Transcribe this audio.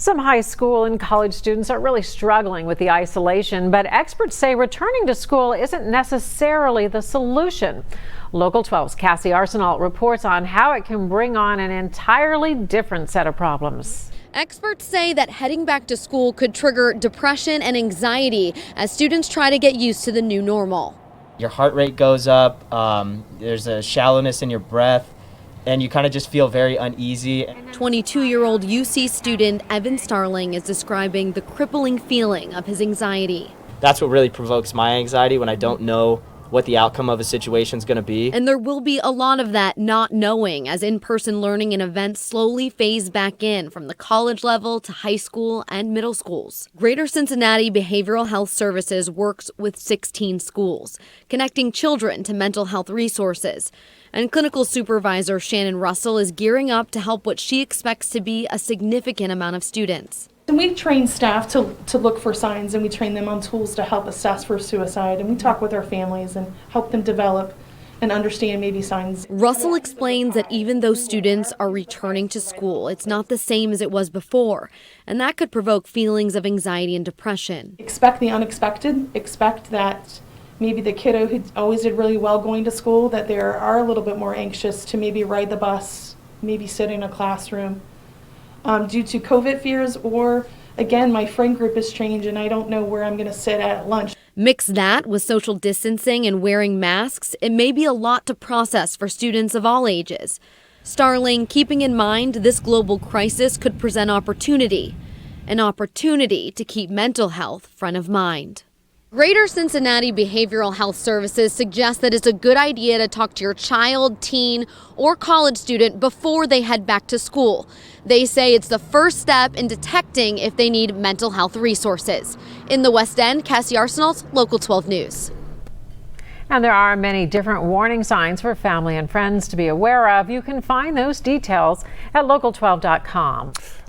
Some high school and college students are really struggling with the isolation, but experts say returning to school isn't necessarily the solution. Local 12's Cassie Arsenault reports on how it can bring on an entirely different set of problems. Experts say that heading back to school could trigger depression and anxiety as students try to get used to the new normal. Your heart rate goes up, there's a shallowness in your breath, and you kind of just feel very uneasy. 22-year-old UC student Evan Starling is describing the crippling feeling of his anxiety. That's what really provokes my anxiety, when I don't know what the outcome of a situation is going to be. And there will be a lot of that not knowing as in-person learning and events slowly phase back in from the college level to high school and middle schools. Greater Cincinnati Behavioral Health Services works with 16 schools, connecting children to mental health resources. And clinical supervisor Shannon Russell is gearing up to help what she expects to be a significant amount of students. And we train staff to look for signs, and we train them on tools to help assess for suicide, and we talk with our families and help them develop and understand maybe signs. Russell explains that even though students are returning to school, it's not the same as it was before, and that could provoke feelings of anxiety and depression. Expect the unexpected. Expect that maybe the kiddo who always did really well going to school, that they are a little bit more anxious to maybe ride the bus, maybe sit in a classroom. Due to COVID fears, or again, my friend group has changed and I don't know where I'm going to sit at lunch. Mix that with social distancing and wearing masks, it may be a lot to process for students of all ages. Starling keeping in mind this global crisis could present opportunity, an opportunity to keep mental health front of mind. Greater Cincinnati Behavioral Health Services suggests that it's a good idea to talk to your child, teen, or college student before they head back to school. They say it's the first step in detecting if they need mental health resources. In the West End, Cassie Arsenault, Local 12 News. And there are many different warning signs for family and friends to be aware of. You can find those details at local12.com.